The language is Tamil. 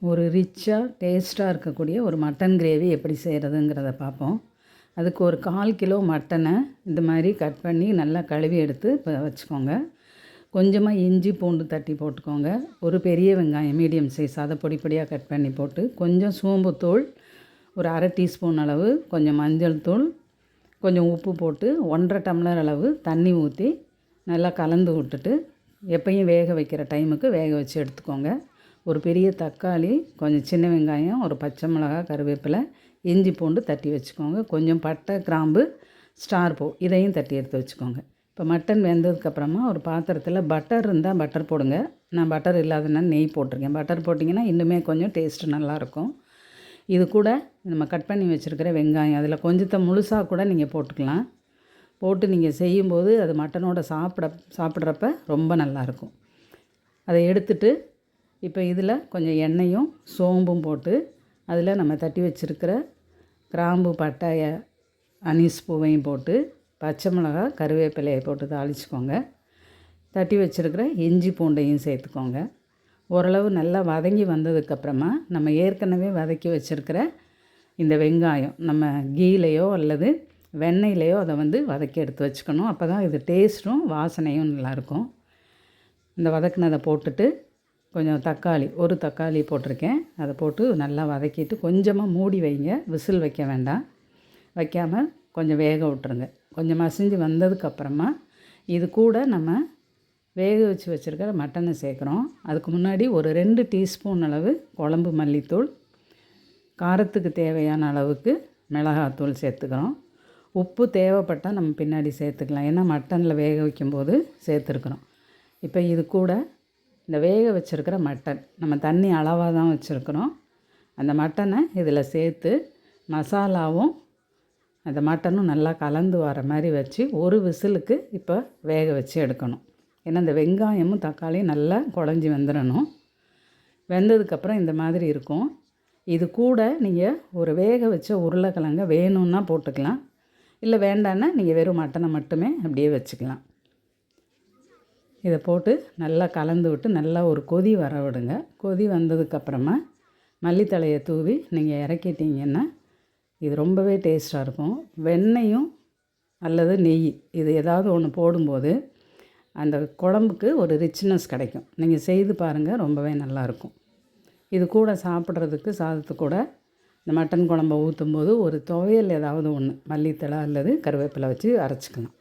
ஒரு ரிச்சாக டேஸ்ட்டாக இருக்கக்கூடிய ஒரு மட்டன் கிரேவி எப்படி செய்கிறதுங்கிறத பார்ப்போம். அதுக்கு ஒரு 1/4 கிலோ மட்டனை இந்த மாதிரி கட் பண்ணி நல்லா கழுவி எடுத்து வச்சுக்கோங்க. கொஞ்சமாக இஞ்சி பூண்டு தட்டி போட்டுக்கோங்க. ஒரு பெரிய வெங்காயம் மீடியம் சைஸ் அதை பொடி பொடியாக கட் பண்ணி போட்டு, கொஞ்சம் சோம்புத்தூள், ஒரு 1/2 டீஸ்பூன் அளவு, கொஞ்சம் மஞ்சள் தூள், கொஞ்சம் உப்பு போட்டு 1/2 டம்ளர் அளவு தண்ணி ஊற்றி நல்லா கலந்து விட்டுட்டு, எப்பயும் வேக வைக்கிற டைமுக்கு வேக வச்சு எடுத்துக்கோங்க. ஒரு பெரிய தக்காளி, கொஞ்சம் சின்ன வெங்காயம், ஒரு பச்சை மிளகாய், கருவேப்பிலை, இஞ்சி பூண்டு தட்டி வச்சுக்கோங்க. கொஞ்சம் பட்டை, கிராம்பு, ஸ்டார் பூ இதையும் தட்டி எடுத்து வச்சுக்கோங்க. இப்போ மட்டன் வெந்ததுக்கப்புறமா ஒரு பாத்திரத்தில் பட்டர் இருந்தால் பட்டர் போடுங்க. நான் பட்டர் இல்லாததுனா நெய் போட்டிருக்கேன். பட்டர் போட்டிங்கன்னா இன்னுமே கொஞ்சம் டேஸ்ட்டு நல்லாயிருக்கும். இது கூட நம்ம கட் பண்ணி வச்சுருக்கிற வெங்காயம் அதில் கொஞ்சத்தை முழுசாக கூட நீங்கள் போட்டுக்கலாம். போட்டு நீங்கள் செய்யும்போது அது மட்டனோட சாப்பிட்றப்ப ரொம்ப நல்லாயிருக்கும். அதை எடுத்துட்டு இப்போ இதில் கொஞ்சம் எண்ணெயும் சோம்பும் போட்டு அதில் நம்ம தட்டி வச்சுருக்கிற கிராம்பு, பட்டை, அனீஸ் பூவையும் போட்டு, பச்சை மிளகாய், கருவேப்பிலையை போட்டு தாளிச்சுக்கோங்க. தட்டி வச்சுருக்கிற இஞ்சி பூண்டையும் சேர்த்துக்கோங்க. ஓரளவு நல்லா வதங்கி வந்ததுக்கப்புறமா நம்ம ஏற்கனவே வதக்கி வச்சுருக்கிற இந்த வெங்காயம் நம்ம கீலையோ அல்லது வெண்ணெயிலையோ அதை வதக்கி எடுத்து வச்சுக்கணும். அப்போ தான் இது டேஸ்ட்டும் வாசனையும் நல்லாயிருக்கும். இந்த வதக்கினதை போட்டுட்டு கொஞ்சம் தக்காளி, ஒரு தக்காளி போட்டிருக்கேன், அதை போட்டு நல்லா வதக்கிட்டு கொஞ்சமாக மூடி வைங்க. விசில் வைக்க வேண்டாம். வைக்காமல் கொஞ்சம் வேக விட்டுருங்க. கொஞ்சம் மசிஞ்சு வந்ததுக்கப்புறமா இது கூட நம்ம வேக வச்சு வச்சுருக்கிற மட்டனை சேர்க்குறோம். அதுக்கு முன்னாடி ஒரு 2 டீஸ்பூன் அளவு குழம்பு மல்லித்தூள், காரத்துக்கு தேவையான அளவுக்கு மிளகாத்தூள் சேர்த்துக்கிறோம். உப்பு தேவைப்பட்டால் நம்ம பின்னாடி சேர்த்துக்கலாம். ஏன்னா மட்டனில் வேக வைக்கும்போது சேர்த்துருக்குறோம். இப்போ இது கூட இந்த வேக வச்சுருக்கிற மட்டன் நம்ம தண்ணி அளவாக தான் வச்சுருக்குறோம். அந்த மட்டனை இதில் சேர்த்து மசாலாவும் அந்த மட்டனும் நல்லா கலந்து வர மாதிரி வச்சு ஒரு விசிலுக்கு இப்போ வேக வச்சு எடுக்கணும். ஏன்னா இந்த வெங்காயமும் தக்காளியும் நல்லா குழஞ்சி வந்துடணும். வெந்ததுக்கப்புறம் இந்த மாதிரி இருக்கும். இது கூட நீங்கள் ஒரு வேக வச்ச உருளைக்கிழங்க வேணும்னா போட்டுக்கலாம். இல்லை வேண்டான்னா நீங்கள் வெறும் மட்டனை மட்டுமே அப்படியே வச்சுக்கலாம். இதை போட்டு நல்லா கலந்து விட்டு நல்லா ஒரு கொதி வர விடுங்க. கொதி வந்ததுக்கப்புறமா மல்லித்தழையை தூவி நீங்கள் இறக்கிட்டிங்கன்னா இது ரொம்பவே டேஸ்ட்டாக இருக்கும். வெண்ணெயும் அல்லது நெய் இது ஏதாவது ஒன்று போடும்போது அந்த குழம்புக்கு ஒரு ரிச்னஸ் கிடைக்கும். நீங்கள் செய்து பாருங்கள், ரொம்பவே நல்லாயிருக்கும். இது கூட சாப்பிட்றதுக்கு சாதத்து கூட இந்த மட்டன் குழம்பை ஊற்றும்போது ஒரு துவையல் ஏதாவது ஒன்று மல்லித்தழை அல்லது கருவேப்பிலை வச்சு அரைச்சிக்கலாம்.